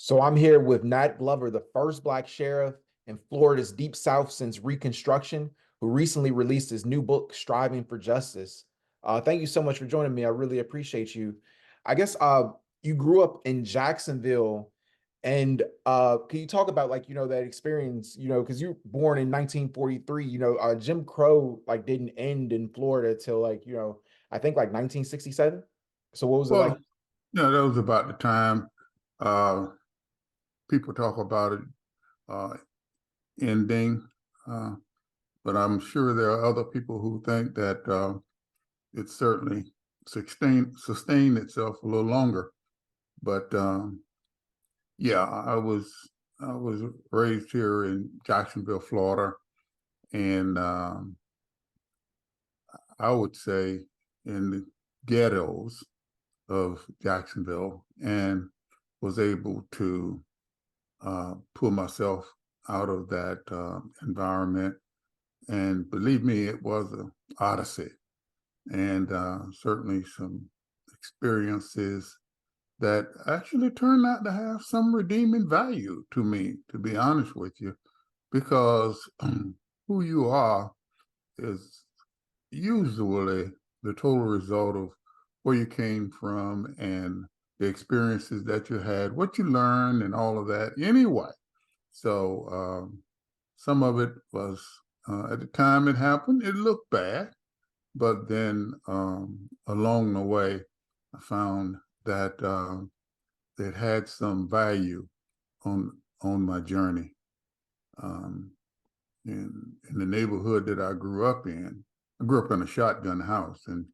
So I'm here with Nat Glover, the first Black sheriff in Florida's Deep South since Reconstruction, who recently released his new book, Striving for Justice. Thank you so much for joining me. I really appreciate you. I guess you grew up in Jacksonville, and can you talk about that experience? Because you were born in 1943. Jim Crow didn't end in Florida till I think 1967. So what was it like? Well, that was about the time uh, people talk about it uh, ending, uh, but I'm sure there are other people who think that it certainly sustained itself a little longer. But yeah, I was raised here in Jacksonville, Florida, and I would say in the ghettos of Jacksonville, and was able to pull myself out of that environment. And believe me, it was an odyssey, and certainly some experiences that actually turned out to have some redeeming value to me, to be honest with you, because who you are is usually the total result of where you came from and the experiences that you had, what you learned, and all of that anyway. So some of it was, at the time it happened, it looked bad. But then along the way, I found that it had some value on my journey. Um, in the neighborhood that I grew up in a shotgun house. And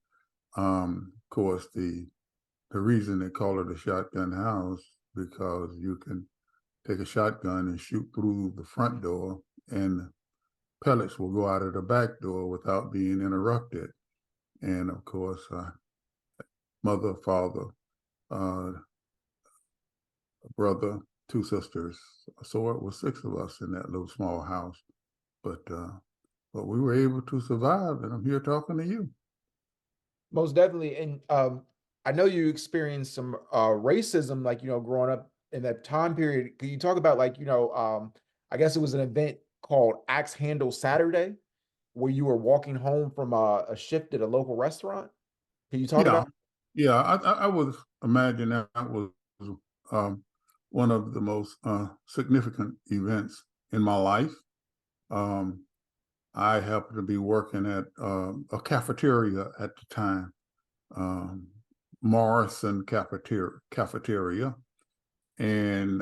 of course, the reason they call it a shotgun house, because you can take a shotgun and shoot through the front door, and pellets will go out of the back door without being interrupted. And of course, mother, father, uh, brother, two sisters. So it was six of us in that little small house. But we were able to survive, and I'm here talking to you. Most definitely. And I know you experienced some racism, growing up in that time period. Can you talk about I guess it was an event called Axe Handle Saturday, where you were walking home from a shift at a local restaurant? Can you talk Yeah, about? yeah. I would imagine that was um, one of the most significant events in my life. Um, I happened to be working at a cafeteria at the time, um, Morrison cafeteria, and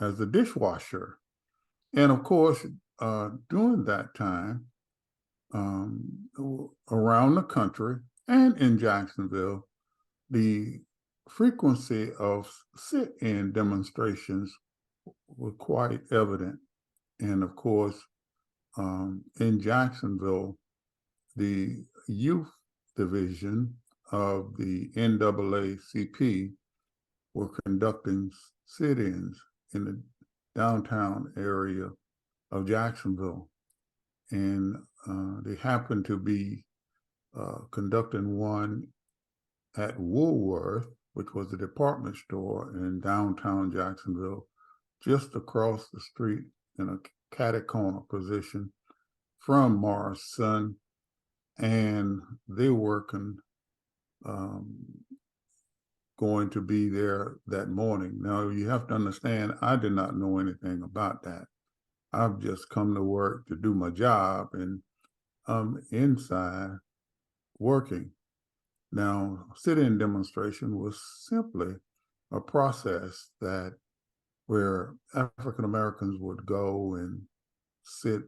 as a dishwasher. And of course, during that time, around the country and in Jacksonville, the frequency of sit-in demonstrations were quite evident. And of course, in Jacksonville, the youth division of the NAACP were conducting sit-ins in the downtown area of Jacksonville. And they happened to be conducting one at Woolworth, which was a department store in downtown Jacksonville, just across the street in a catty-corner position from Morrison. And they were um, going to be there that morning. Now, you have to understand, I did not know anything about that. I've just come to work to do my job, and I'm inside working. Now, sit-in demonstration was simply a process that where African Americans would go and sit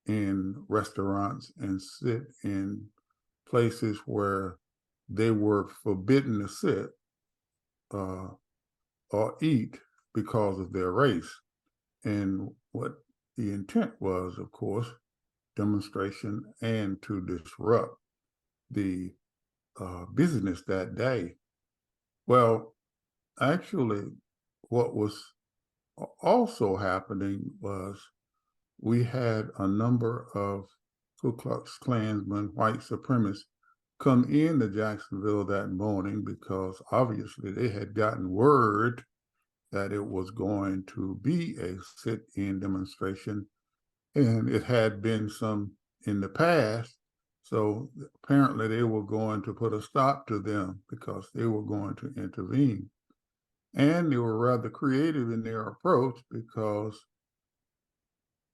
in restaurants and sit in places where they were forbidden to sit uh, or eat because of their race. And what the intent was, of course, demonstration and to disrupt the business that day. Well, actually, what was also happening was we had a number of Ku Klux Klansmen, white supremacists, come into Jacksonville that morning because obviously they had gotten word that it was going to be a sit-in demonstration, and it had been some in the past. So apparently they were going to put a stop to them because they were going to intervene. And they were rather creative in their approach because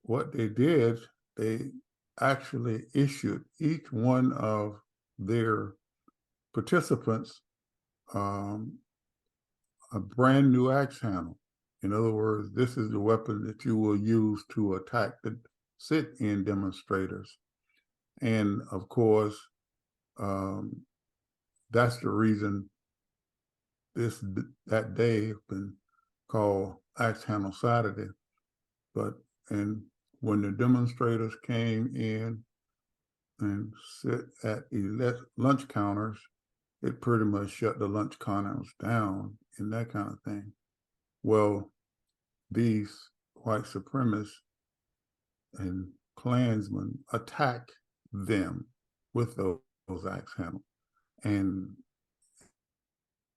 what they did, they actually issued each one of their participants um, a brand new axe handle. In other words, this is the weapon that you will use to attack the sit-in demonstrators. And of course, um, that's the reason that day has been called Axe Handle Saturday. But and when the demonstrators came in and sit at lunch counters, it pretty much shut the lunch counters down and that kind of thing. Well, these white supremacists and Klansmen attack them with those axe handles. And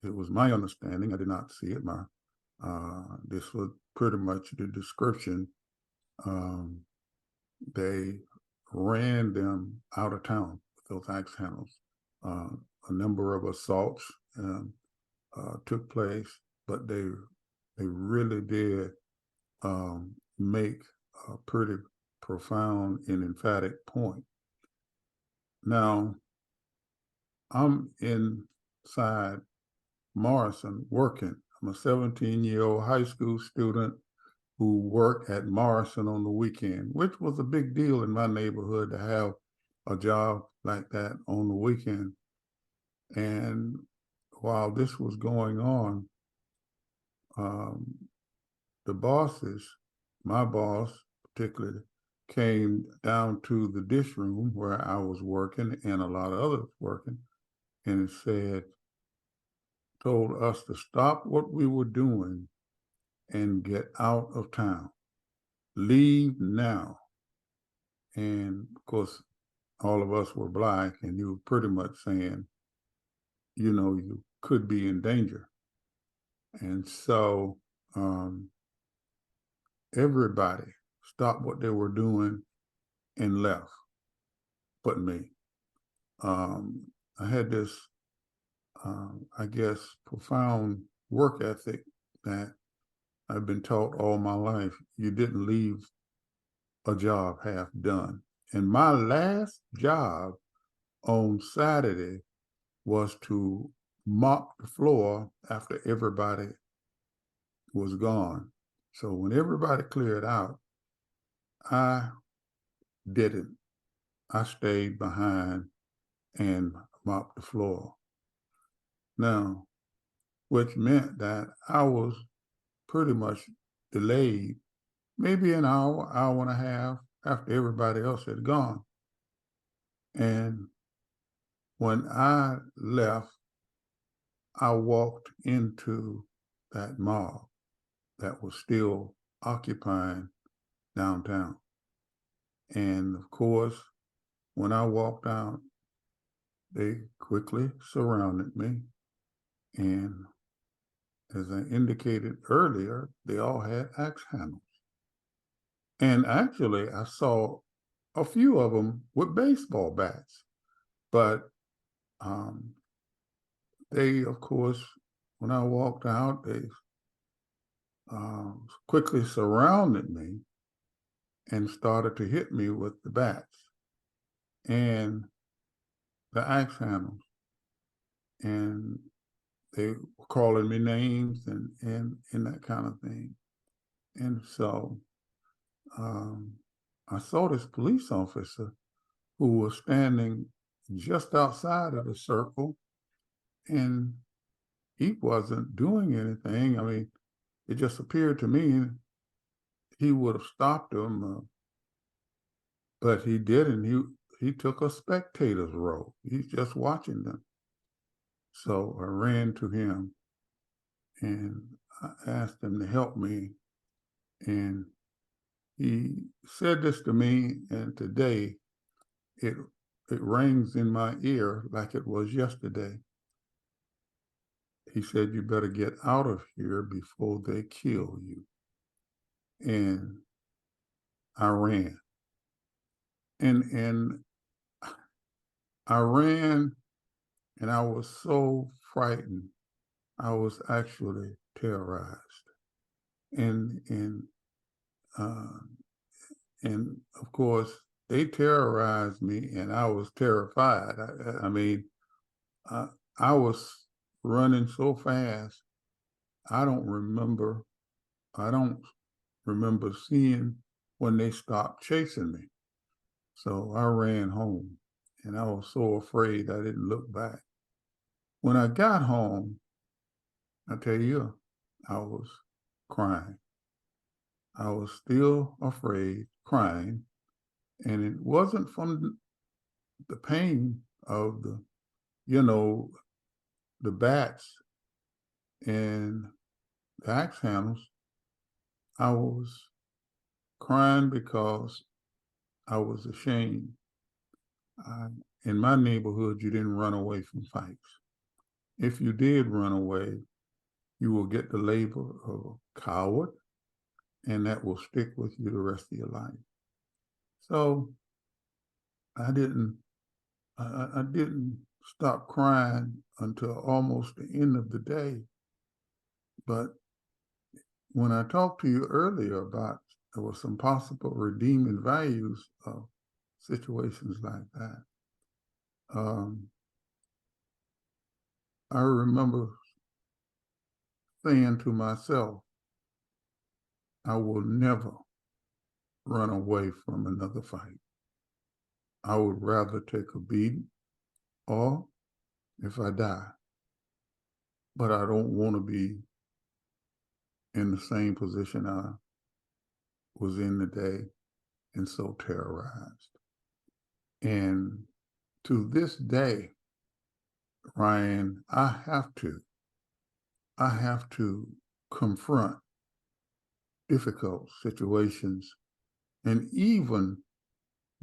it was my understanding, I did not see it, this was pretty much the description. Um, they ran them out of town with those axe handles. A number of assaults took place, but they really did make a pretty profound and emphatic point. Now, I'm inside Morrison working. I'm a 17-year-old high school student who worked at Morrison on the weekend, which was a big deal in my neighborhood to have a job like that on the weekend. And while this was going on, the bosses, my boss particularly, came down to the dish room where I was working and a lot of others working, and told us to stop what we were doing and get out of town. Leave now. And of course, all of us were black, and you were pretty much saying, you could be in danger. And so everybody stopped what they were doing and left, but me. I had this, I guess, profound work ethic that I've been taught all my life. You didn't leave a job half done. And my last job on Saturday was to mop the floor after everybody was gone. So when everybody cleared out, I didn't. I stayed behind and mopped the floor. Now, which meant that I was pretty much delayed, maybe an hour, hour and a half after everybody else had gone. And when I left, I walked into that mall that was still occupying downtown. And of course, when I walked out, they quickly surrounded me. And as I indicated earlier, they all had axe handles. And actually, I saw a few of them with baseball bats. But they, of course, when I walked out, they quickly surrounded me and started to hit me with the bats and the axe handles. And they were calling me names and that kind of thing. And so I saw this police officer who was standing just outside of the circle, and he wasn't doing anything. I mean, it just appeared to me he would have stopped them, but he didn't. He took a spectator's role. He's just watching them. So I ran to him and I asked him to help me. And he said this to me, and today it rings in my ear like it was yesterday. he said, "You better get out of here before they kill you." And I ran. And I ran and I was so frightened. I was actually terrorized. And uh, and of course they terrorized me, and I was terrified. I mean, I, I was running so fast. I don't remember. I don't remember seeing when they stopped chasing me. So I ran home, and I was so afraid I didn't look back. When I got home, I tell you, I was crying. I was still afraid, crying, and it wasn't from the pain of you know, the bats and the axe handles. I was crying because I was ashamed. I, in my neighborhood, you didn't run away from fights. If you did run away, you will get the label of a coward, and that will stick with you the rest of your life. So I didn't, I didn't stop crying until almost the end of the day. But when I talked to you earlier about there were some possible redeeming values of situations like that, I remember saying to myself, I will never run away from another fight. I would rather take a beating or if I die, but I don't want to be in the same position I was in today and so terrorized. And to this day, Ryan, I have to confront difficult situations and even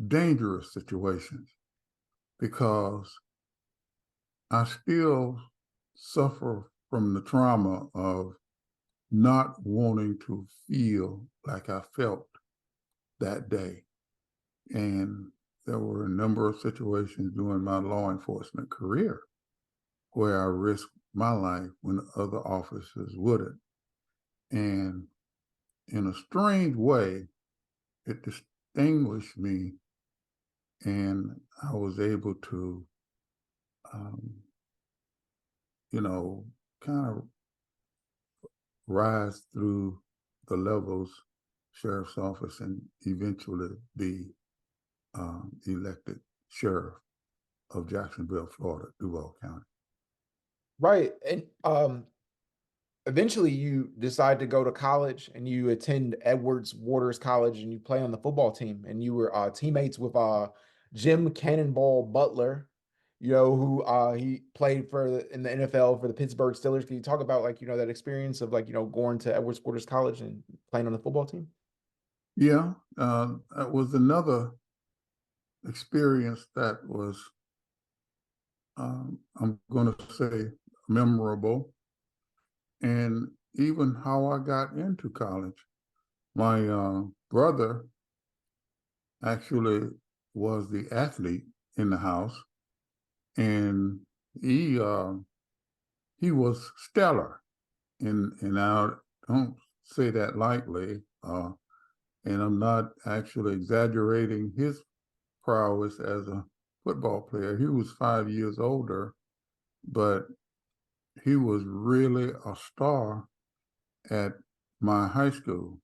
dangerous situations because I still suffer from the trauma of not wanting to feel like I felt that day. And there were a number of situations during my law enforcement career where I risked my life when other officers wouldn't. And in a strange way, it distinguished me, and I was able to, um, you know, kind of rise through the levels, sheriff's office, and eventually be elected sheriff of Jacksonville, Florida, Duval County. Right. And eventually you decide to go to college and you attend Edwards Waters College and you play on the football team and you were teammates with Jim Cannonball Butler, who he played in the NFL for the Pittsburgh Steelers. Can you talk about like, that experience of like, going to Edwards Waters College and playing on the football team? Yeah, that was another experience that was, I'm going to say, memorable. And even how I got into college. My brother actually was the athlete in the house, and he he was stellar. And I don't say that lightly, and I'm not actually exaggerating his prowess as a football player. He was 5 years older, but he was really a star at my high school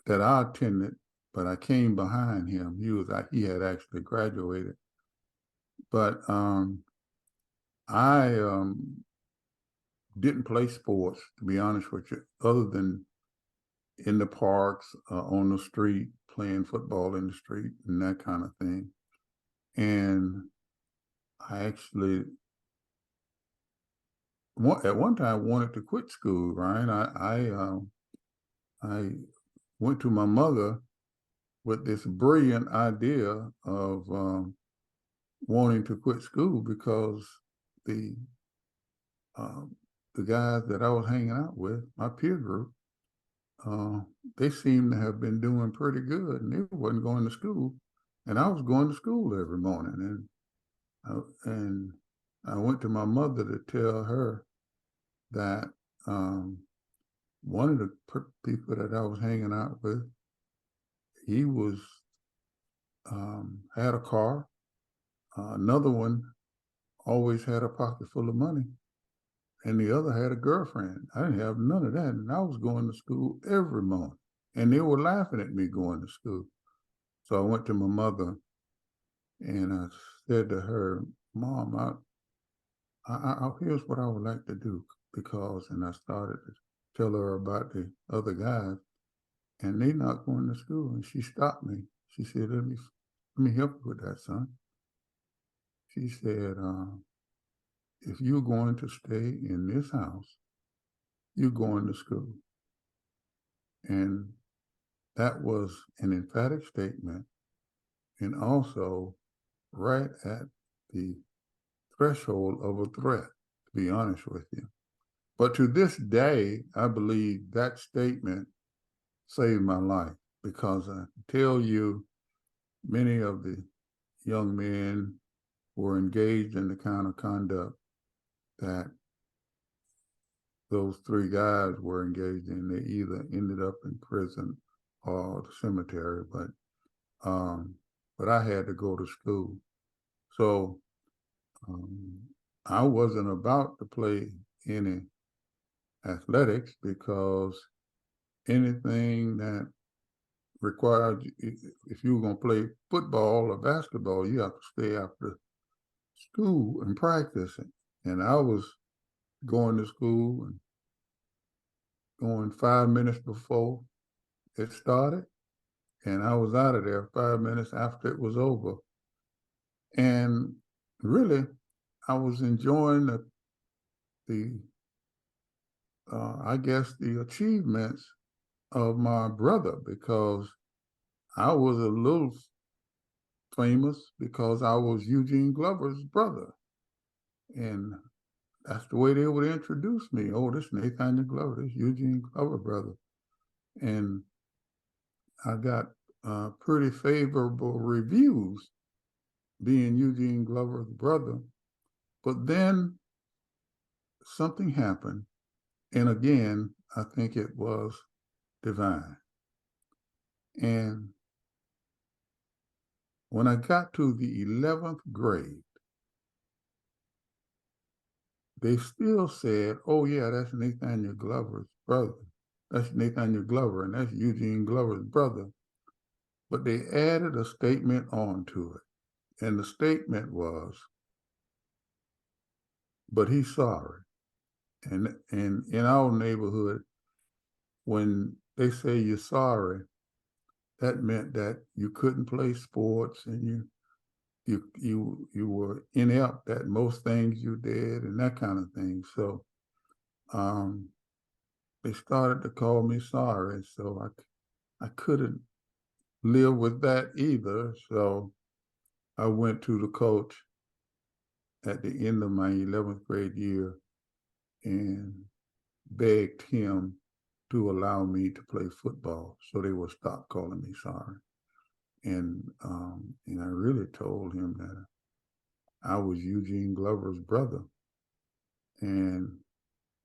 that I attended, but I came behind him. He had actually graduated, but I didn't play sports, to be honest with you, other than in the parks, on the street, playing football in the street, and that kind of thing. And I actually, at one time, wanted to quit school. Ryan, I went to my mother with this brilliant idea of wanting to quit school because the the guys that I was hanging out with, my peer group, they seemed to have been doing pretty good, and they wasn't going to school, and I was going to school every morning, and I went to my mother to tell her that one of the people that I was hanging out with, he was had a car. Another one always had a pocket full of money, and the other had a girlfriend. I didn't have none of that, and I was going to school every morning, and they were laughing at me going to school. So I went to my mother, and I said to her, "Mom, here's what I would like to do," and I started to tell her about the other guys, and they not going to school. And she stopped me. She said, let me help you with that, son. She said, if you're going to stay in this house, you're going to school. And that was an emphatic statement, and also right at the threshold of a threat, to be honest with you. But to this day, I believe that statement saved my life, because I tell you, many of the young men were engaged in the kind of conduct that those three guys were engaged in. They either ended up in prison or the cemetery, but I had to go to school. So I wasn't about to play any athletics, because anything that required, if you were going to play football or basketball, you have to stay after school and practicing. And I was going to school and going 5 minutes before it started, and I was out of there 5 minutes after it was over. And really, I was enjoying I guess, the achievements of my brother, because I was a little famous because I was Eugene Glover's brother. And that's the way they would introduce me. Oh, this Nathaniel Glover, this Eugene Glover brother. And I got pretty favorable reviews being Eugene Glover's brother. But then something happened. And again, I think it was divine. And when I got to the 11th grade, they still said, "Oh yeah, that's Nathaniel Glover's brother. That's Nathaniel Glover, and that's Eugene Glover's brother." But they added a statement onto it. And the statement was, "But he's sorry." And in our neighborhood, when they say you're sorry, that meant that you couldn't play sports, and you were inept at most things you did, and that kind of thing. So they started to call me sorry. So I couldn't live with that either. So I went to the coach at the end of my 11th grade year and begged him to allow me to play football, so they would stop calling me sorry. And I really told him that I was Eugene Glover's brother, and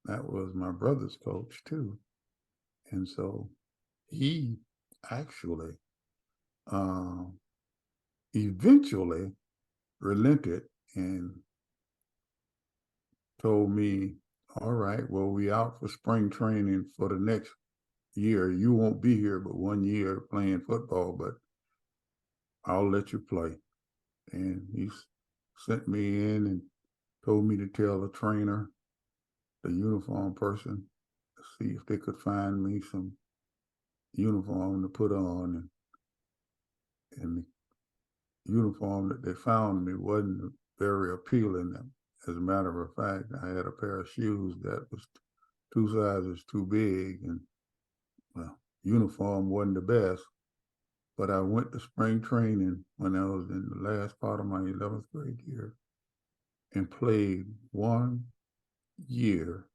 that was my brother's coach too. And so he actually eventually relented and told me, "All right, well, we out for spring training for the next year. You won't be here but 1 year playing football, but I'll let you play." And he sent me in and told me to tell the trainer, the uniform person, to see if they could find me some uniform to put on. And the uniform that they found me wasn't very appealing. As a matter of fact, I had a pair of shoes that was 2 sizes too big, and well, uniform wasn't the best. But I went to spring training when I was in the last part of my 11th grade year and played 1 year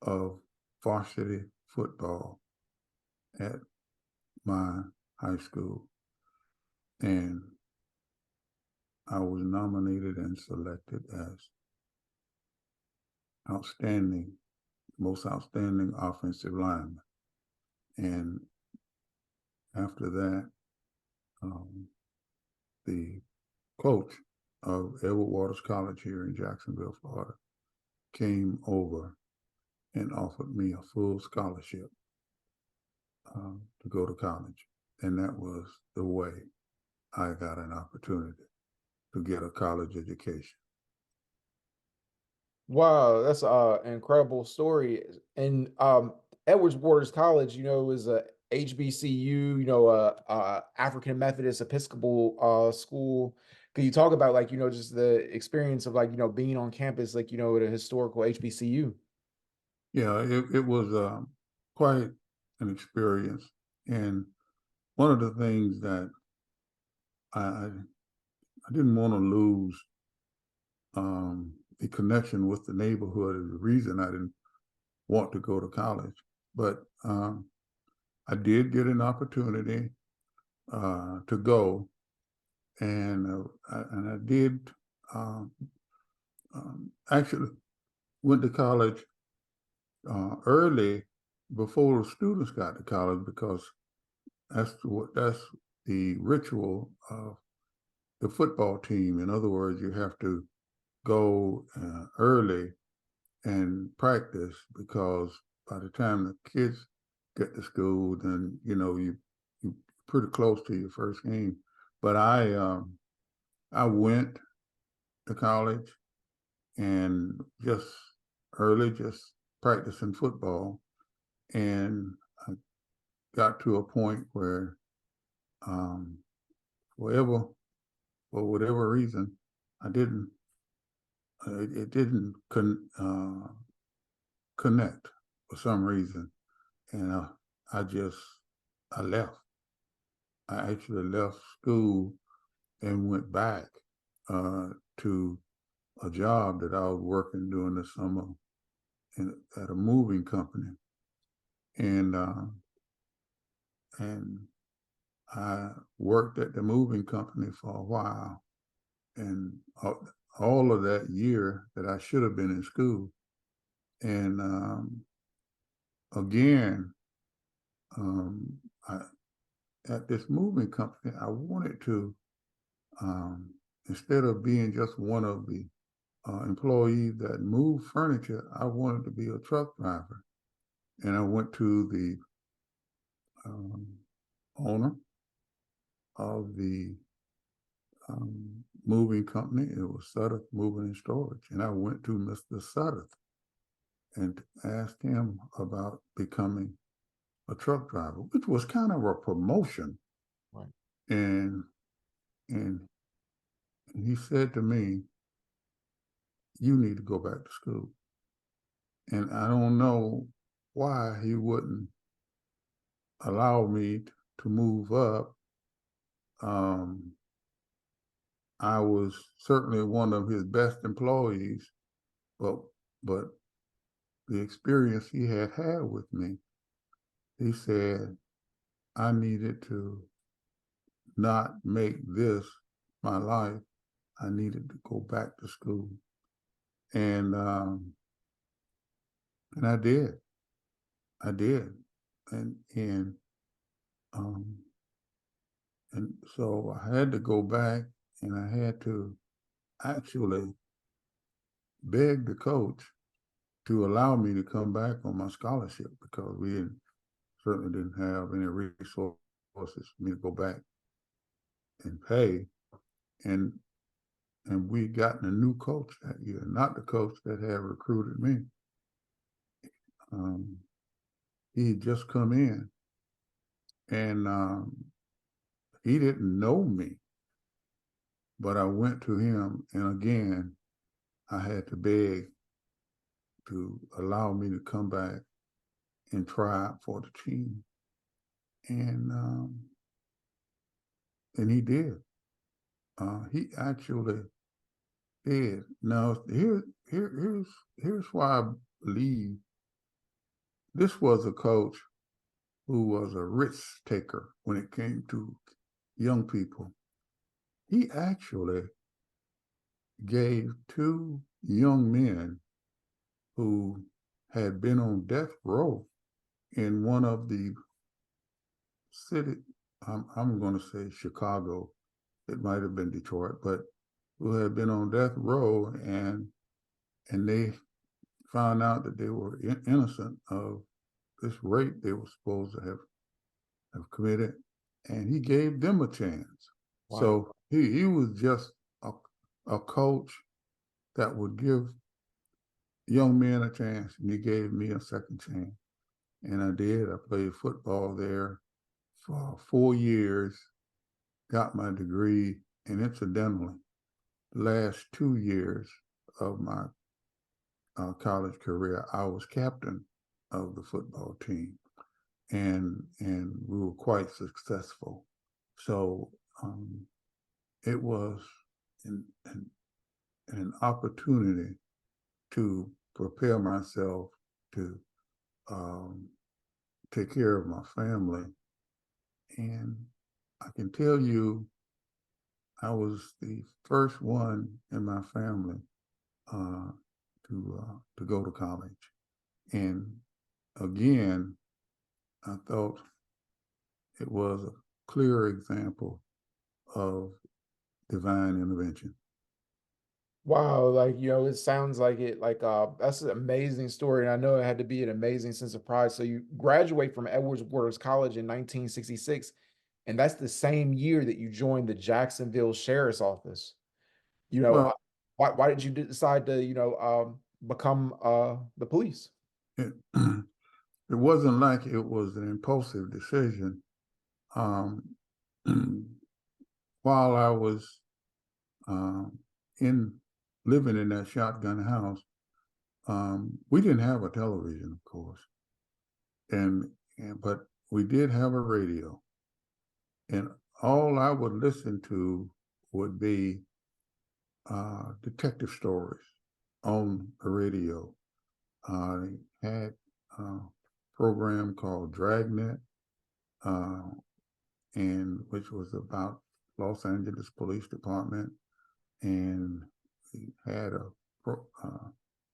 of varsity football at my high school, and I was nominated and selected as outstanding, most outstanding offensive lineman. And after that, um, the coach of Edward Waters College here in Jacksonville, Florida, came over and offered me a full scholarship to go to college. And that was the way I got an opportunity to get a college education. Wow, that's an incredible story. And Edwards Waters College, is a HBCU, African Methodist Episcopal school. Could you talk about like, just the experience of like, being on campus, like, at a historical HBCU? Yeah, it was quite an experience. And one of the things that I didn't want to lose the connection with the neighborhood is the reason I didn't want to go to college. But I did get an opportunity to go, and I did um, actually went to college early before the students got to college because that's the ritual of the football team. In other words, you have to go early and practice because by the time the kids get to school, then you pretty close to your first game. But I went to college and just early, just practicing football, and I got to a point where um, whatever for whatever reason, I didn't. It didn't connect for some reason, and I left. I actually left school and went back to a job that I was working during the summer at a moving company, and and I worked at the moving company for a while, and all of that year that I should have been in school, and again, um, I, at this moving company, I wanted to um, instead of being just one of the employees that moved furniture, I wanted to be a truck driver. And I went to the um, owner of the moving company. It was Sutter Moving and Storage. And I went to Mr. Sutter and asked him about becoming a truck driver, which was kind of a promotion. Right. And and he said to me, "You need to go back to school." And I don't know why he wouldn't allow me to move up. Um, I was certainly one of his best employees, but but the experience he had had with me, he said I needed to not make this my life. I needed to go back to school, and and I did. I did, and um, and so I had to go back, and I had to actually beg the coach to allow me to come back on my scholarship because certainly didn't have any resources for me to go back and pay. And we'd gotten a new coach that year, not the coach that had recruited me. Um, he had just come in, and he didn't know me, but I went to him, and again, I had to beg to allow me to come back and try out for the team, and he did. He actually did. Now here's why I believe this was a coach who was a risk taker when it came to young people. He actually gave two young men who had been on death row in one of the city, I'm going to say Chicago, it might have been Detroit, but who had been on death row, and they found out that they were innocent of this rape they were supposed to have committed, and he gave them a chance. Wow. So he was just a coach that would give young men a chance, and he gave me a second chance. And I did. I played football there for 4 years, got my degree, and incidentally, the last 2 years of my college career, I was captain of the football team, and we were quite successful. So it was an opportunity to prepare myself to um, take care of my family. And I can tell you, I was the first one in my family uh, to go to college. And again, I thought it was a clear example of divine intervention. Wow, like it sounds like that's an amazing story, and I know it had to be an amazing sense of pride. So you graduate from Edwards College in 1966, and that's the same year that you joined the Jacksonville Sheriff's Office. You know, Well, uh, why did you decide to become the police? it, it wasn't like it was an impulsive decision. Um, while I was um, in living in that shotgun house, we didn't have a television, of course, and but we did have a radio, and all I would listen to would be detective stories on the radio. I had a program called Dragnet, uh, and which was about Los Angeles Police Department, and we had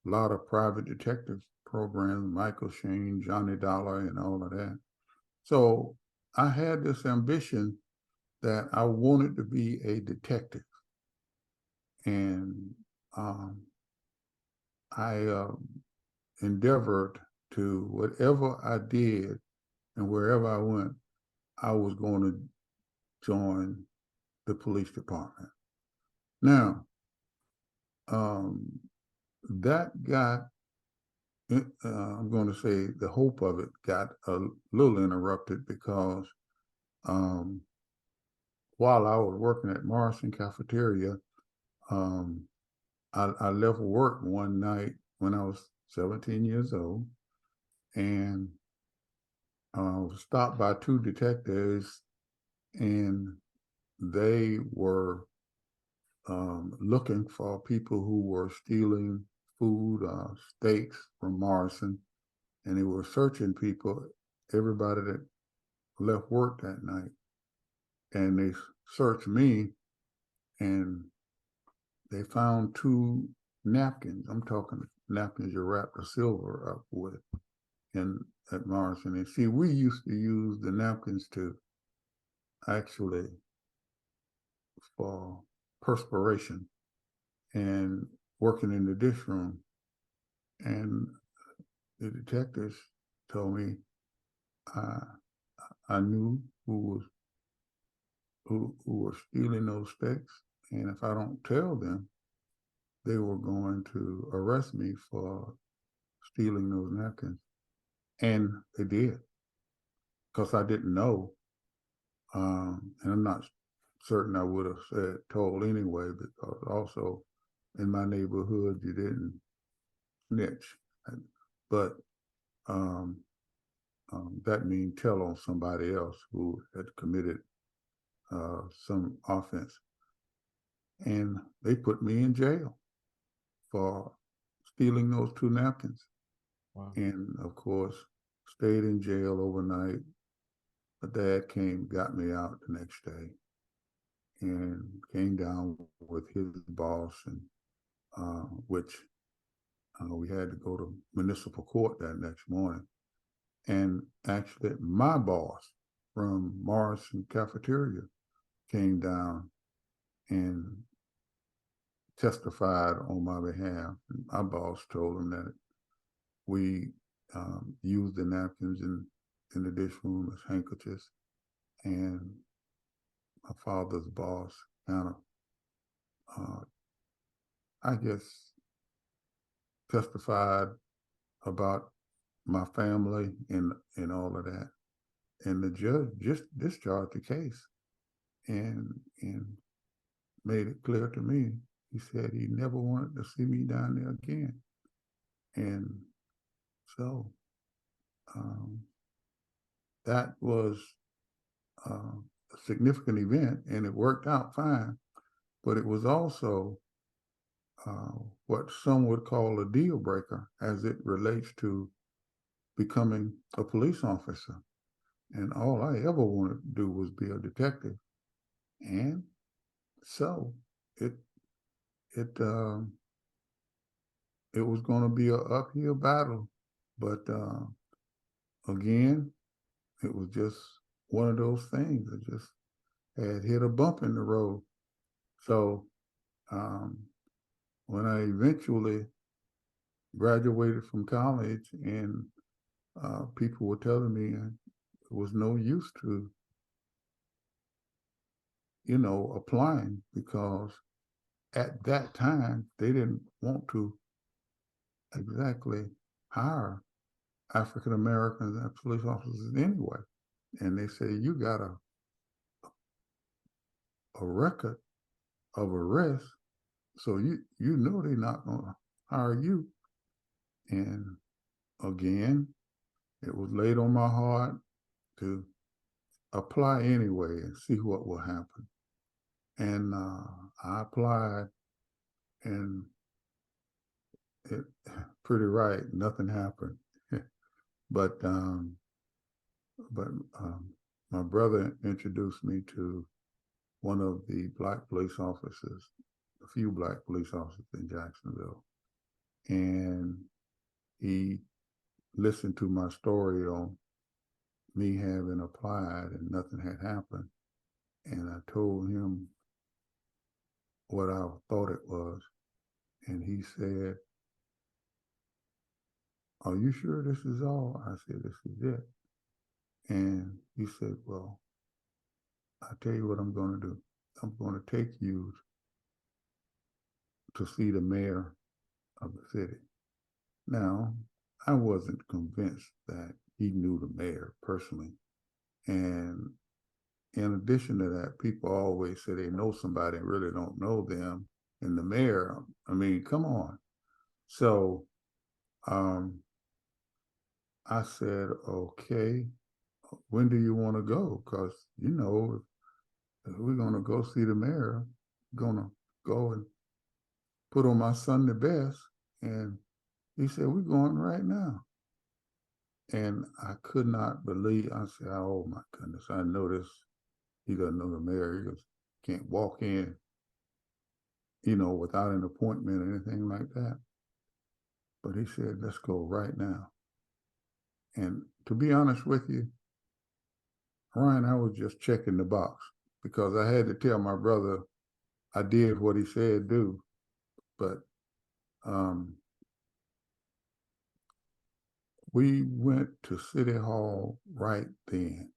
lot of private detective programs, Michael Sheen, Johnny Dollar, and all of that. So I had this ambition that I wanted to be a detective, and um, I endeavored to whatever I did and wherever I went, I was going to join the police department. Now, um, that got, I'm going to say the hope of it got a little interrupted because um, while I was working at Morrison Cafeteria, um, I left work one night when I was 17 years old, and was stopped by two detectives, and they were looking for people who were stealing food, steaks from Morrison, and they were searching people, everybody that left work that night. And they searched me, and they found two napkins. I'm talking napkins you wrap the silver up with in at Morrison. And see, we used to use the napkins to actually for perspiration and working in the dish room. And the detectives told me I I knew who were stealing those steaks, and if I don't tell them, they were going to arrest me for stealing those napkins, and they did because I didn't know, and I'm not certain I would have told anyway, because also in my neighborhood you didn't snitch, but um, that means tell on somebody else who had committed some offense. And they put me in jail for stealing those two napkins. Wow. And of course, stayed in jail overnight. My dad came, got me out the next day, and came down with his boss, and which we had to go to municipal court that next morning. And actually, my boss from Morrison Cafeteria came down and testified on my behalf. And my boss told him that we used the napkins in the dish room as handkerchiefs. And my father's boss kind of, I guess, testified about my family and all of that. And the judge just discharged the case and made it clear to me. He said he never wanted to see me down there again. And so that was a significant event, and it worked out fine. But it was also what some would call a deal breaker as it relates to becoming a police officer. And all I ever wanted to do was be a detective. And so it was going to be an uphill battle, but again, it was just one of those things that just had hit a bump in the road. So when I eventually graduated from college, and people were telling me it was no use to, applying, because at that time they didn't want to exactly hire African Americans as police officers anyway. And they say, you got a record of arrests, so you know they're not going to hire you. And again, it was laid on my heart to apply anyway and see what will happen. And I applied, and it pretty right, nothing happened. but my brother introduced me to one of the Black police officers, a few Black police officers in Jacksonville. And he listened to my story on me having applied and nothing had happened. And I told him what I thought it was. And he said, are you sure this is all? I said, this is it. And he said, well, I'll tell you what I'm going to do. I'm going to take you to see the mayor of the city. Now, I wasn't convinced that he knew the mayor personally. And in addition to that, people always say they know somebody and really don't know them. And the mayor, I mean, come on. So I said, okay, when do you want to go? Because, if we're going to go see the mayor, I'm going to go and put on my Sunday best. And he said, we're going right now. And I could not believe, I said, oh my goodness, I know this. He doesn't know the mayor. He just can't walk in, without an appointment or anything like that. But he said, let's go right now. And to be honest with you, Ryan, I was just checking the box because I had to tell my brother I did what he said do. But we went to City Hall right then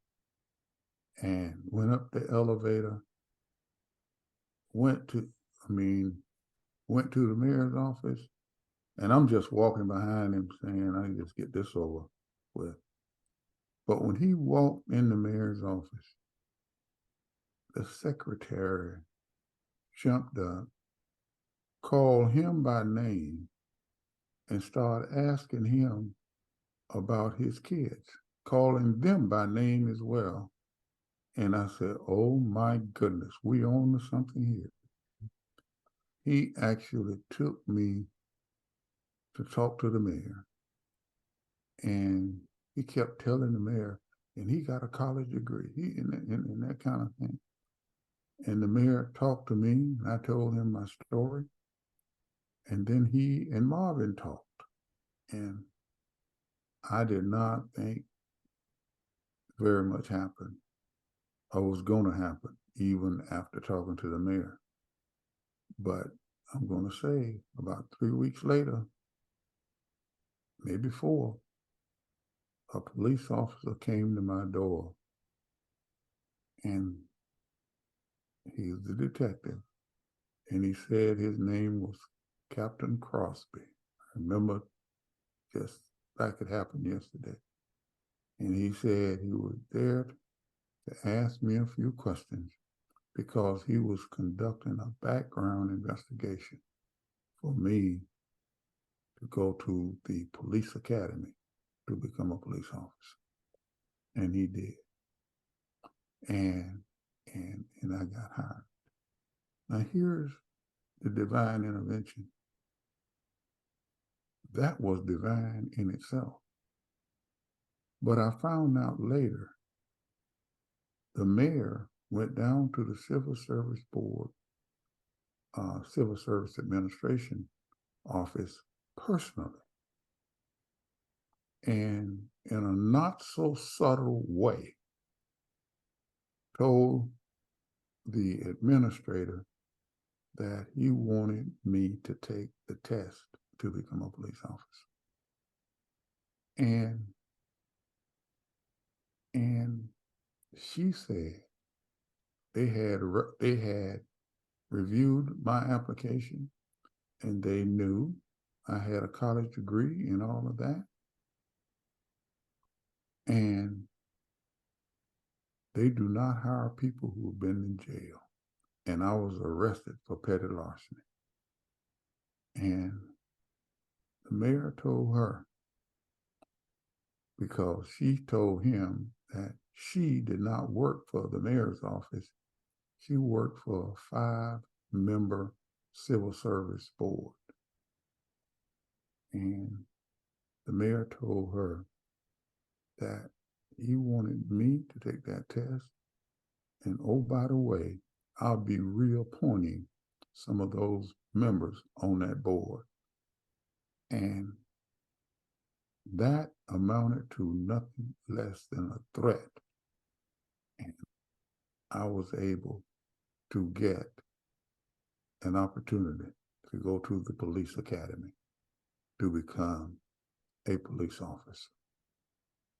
and went up the elevator, went to the mayor's office, and I'm just walking behind him saying, I can just get this over with. But when he walked in the mayor's office, the secretary jumped up, called him by name, and started asking him about his kids, calling them by name as well. And I said, oh my goodness, we on to something here. He actually took me to talk to the mayor. And he kept telling the mayor, and he got a college degree, and that kind of thing. And the mayor talked to me, and I told him my story. And then he and Marvin talked. And I did not think very much happened or was going to happen, even after talking to the mayor. But I'm going to say about 3 weeks later, maybe 4, a police officer came to my door, and he was the detective, and he said his name was Captain Crosby. I remember just like it happened yesterday. And he said he was there to ask me a few questions because he was conducting a background investigation for me to go to the police academy to become a police officer. And he did. And I got hired. Now here's the divine intervention. That was divine in itself. But I found out later, the mayor went down to the Civil Service Board, Civil Service Administration office personally, and in a not so subtle way told the administrator that he wanted me to take the test to become a police officer. And she said they had reviewed my application, and they knew I had a college degree and all of that. And they do not hire people who have been in jail. And I was arrested for petty larceny. And the mayor told her, because she told him that she did not work for the mayor's office, she worked for a 5-member civil service board. And the mayor told her that he wanted me to take that test. And oh, by the way, I'll be reappointing some of those members on that board. And that amounted to nothing less than a threat. And I was able to get an opportunity to go to the police academy to become a police officer.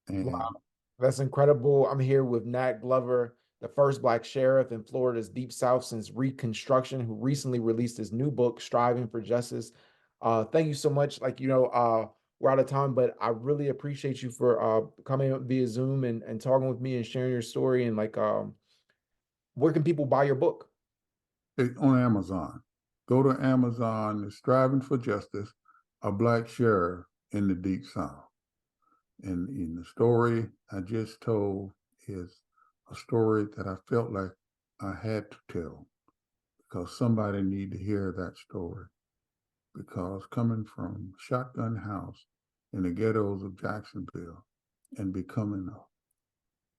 And Wow, that's incredible. I'm here with Nat Glover, the first Black sheriff in Florida's Deep South since Reconstruction, who recently released his new book, Striving for Justice. Thank you so much. We're out of time, but I really appreciate you for coming up via Zoom and talking with me and sharing your story. And where can people buy your book? on Amazon, go to Amazon, Striving for Justice, a Black sheriff in the Deep South. And in the story I just told is a story that I felt like I had to tell because somebody need to hear that story. Because coming from Shotgun House in the ghettos of Jacksonville and becoming a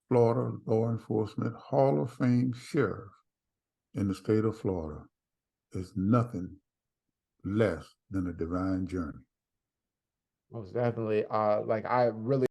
Florida law enforcement Hall of Fame sheriff in the state of Florida is nothing less than a divine journey. Most definitely. I really